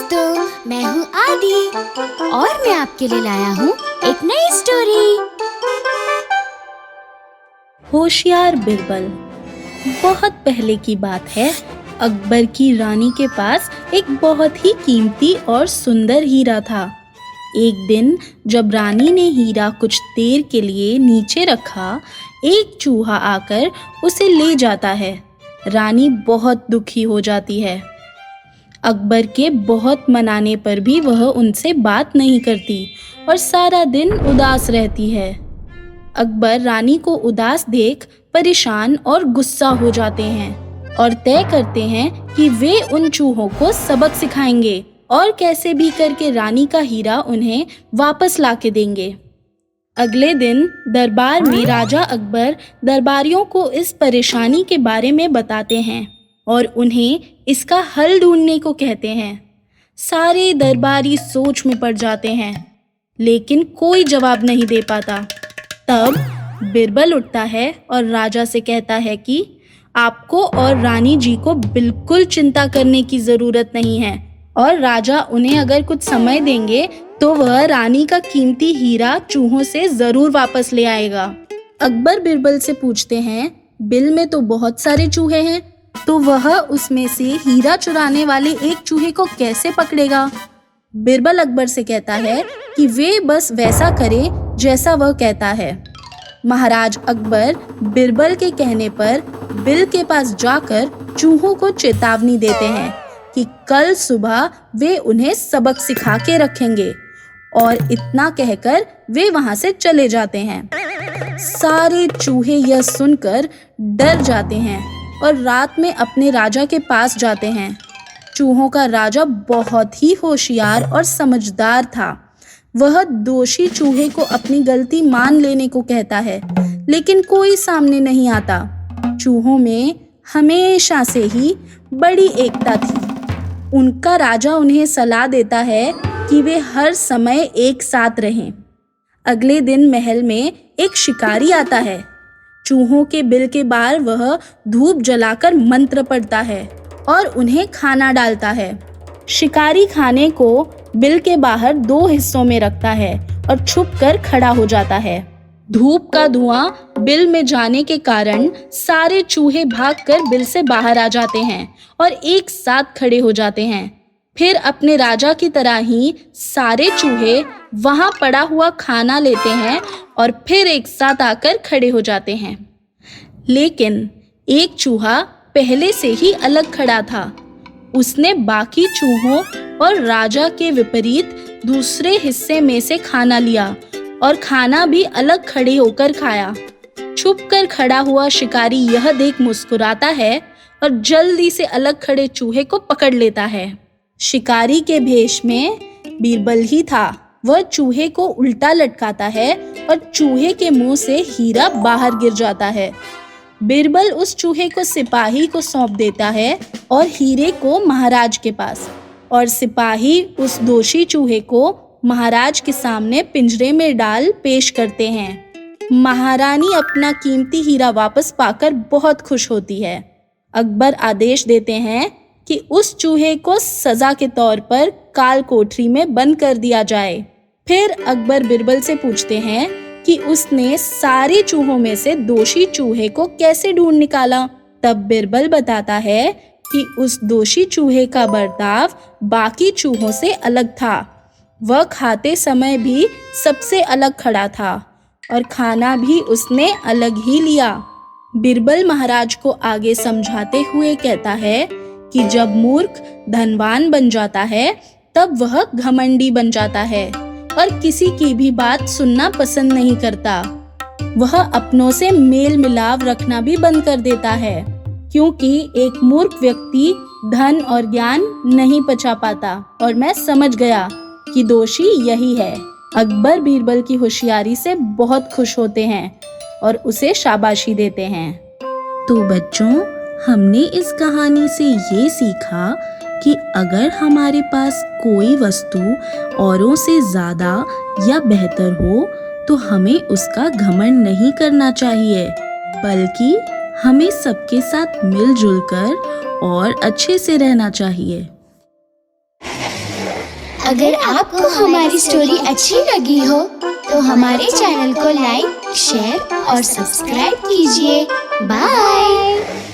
दोस्तों, मैं हूँ आदि और मैं आपके लिए लाया हूँ एक नई स्टोरी। होशियार बिरबल। बहुत पहले की बात है। अकबर की रानी के पास एक बहुत ही कीमती और सुंदर हीरा था। एक दिन जब रानी ने हीरा कुछ देर के लिए नीचे रखा, एक चूहा आकर उसे ले जाता है। रानी बहुत दुखी हो जाती है। अकबर के बहुत मनाने पर भी वह उनसे बात नहीं करती और सारा दिन उदास रहती है। अकबर रानी को उदास देख परेशान और गुस्सा हो जाते हैं और तय करते हैं कि वे उन चूहों को सबक सिखाएंगे और कैसे भी करके रानी का हीरा उन्हें वापस लाके देंगे। अगले दिन दरबार में राजा अकबर दरबारियों को इस परेशानी के बारे में बताते हैं और उन्हें इसका हल ढूंढने को कहते हैं। सारे दरबारी सोच में पड़ जाते हैं, लेकिन कोई जवाब नहीं दे पाता। तब बिरबल उठता है और राजा से कहता है कि आपको और रानी जी को बिल्कुल चिंता करने की ज़रूरत नहीं है और राजा उन्हें अगर कुछ समय देंगे तो वह रानी का कीमती हीरा चूहों से ज़रूर वापस ले आएगा। अकबर बिरबल से पूछते हैं, बिल में तो बहुत सारे चूहे हैं, तो वह उसमें से हीरा चुराने वाले एक चूहे को कैसे पकड़ेगा? बिरबल अकबर से कहता है कि वे बस वैसा करें जैसा वह कहता है। महाराज अकबर बिरबल के कहने पर बिल के पास जाकर चूहों को चेतावनी देते हैं कि कल सुबह वे उन्हें सबक सिखा के रखेंगे, और इतना कहकर वे वहां से चले जाते हैं। सारे चूहे यह सुनकर डर जाते हैं और रात में अपने राजा के पास जाते हैं। चूहों का राजा बहुत ही होशियार और समझदार था। वह दोषी चूहे को अपनी गलती मान लेने को कहता है, लेकिन कोई सामने नहीं आता। चूहों में हमेशा से ही बड़ी एकता थी। उनका राजा उन्हें सलाह देता है कि वे हर समय एक साथ रहें। अगले दिन महल में एक शिकारी आता है। चूहों के बिल के बाहर वह धूप जलाकर मंत्र पढ़ता है और उन्हें खाना डालता है। शिकारी खाने को बिल के बाहर 2 हिस्सों में रखता है और छुपकर खड़ा हो जाता है। धूप का धुआं बिल में जाने के कारण सारे चूहे भागकर बिल से बाहर आ जाते हैं और एक साथ खड़े हो जाते हैं। फिर अपने राजा की तरह ही सारे चूहे वहां पड़ा हुआ खाना लेते हैं और फिर एक साथ आकर खड़े हो जाते हैं। लेकिन एक चूहा पहले से ही अलग खड़ा था। उसने बाकी चूहों और राजा के विपरीत दूसरे हिस्से में से खाना लिया और खाना भी अलग खड़े होकर खाया। छुपकर खड़ा हुआ शिकारी यह देख मुस्कुराता है और जल्दी से अलग खड़े चूहे को पकड़ लेता है। शिकारी के भेष में बीरबल ही था। वह चूहे को उल्टा लटकाता है और चूहे के मुंह से हीरा बाहर गिर जाता है। बीरबल उस चूहे को सिपाही को सौंप देता है और हीरे को महाराज के पास, और सिपाही उस दोषी चूहे को महाराज के सामने पिंजरे में डाल पेश करते हैं। महारानी अपना कीमती हीरा वापस पाकर बहुत खुश होती है। अकबर आदेश देते हैं कि उस चूहे को सजा के तौर पर काल कोठरी में बंद कर दिया जाए। फिर अकबर बिरबल से पूछते हैं कि उसने सारे चूहों में से दोषी चूहे को कैसे ढूंढ निकाला। तब बिरबल बताता है कि उस दोषी चूहे का बर्ताव बाकी चूहों से अलग था। वह खाते समय भी सबसे अलग खड़ा था और खाना भी उसने अलग ही लिया। बिरबल महाराज को आगे समझाते हुए कहता है कि जब मूर्ख धनवान बन जाता है तब वह घमंडी बन जाता है और किसी की भी बात सुनना पसंद नहीं करता। वह अपनों से मेल मिलाव रखना भी बंद कर देता है, क्योंकि एक मूर्ख व्यक्ति धन और ज्ञान नहीं पचा पाता। और मैं समझ गया कि दोषी यही है। अकबर बीरबल की होशियारी से बहुत खुश होते हैं और उसे शाबाशी देते हैं। तो बच्चों, हमने इस कहानी से ये सीखा कि अगर हमारे पास कोई वस्तु औरों से ज़्यादा या बेहतर हो तो हमें उसका घमंड नहीं करना चाहिए, बल्कि हमें सबके साथ मिलजुल कर और अच्छे से रहना चाहिए। अगर आपको हमारी स्टोरी अच्छी लगी हो तो हमारे चैनल को लाइक, शेयर और सब्सक्राइब कीजिए। बाय।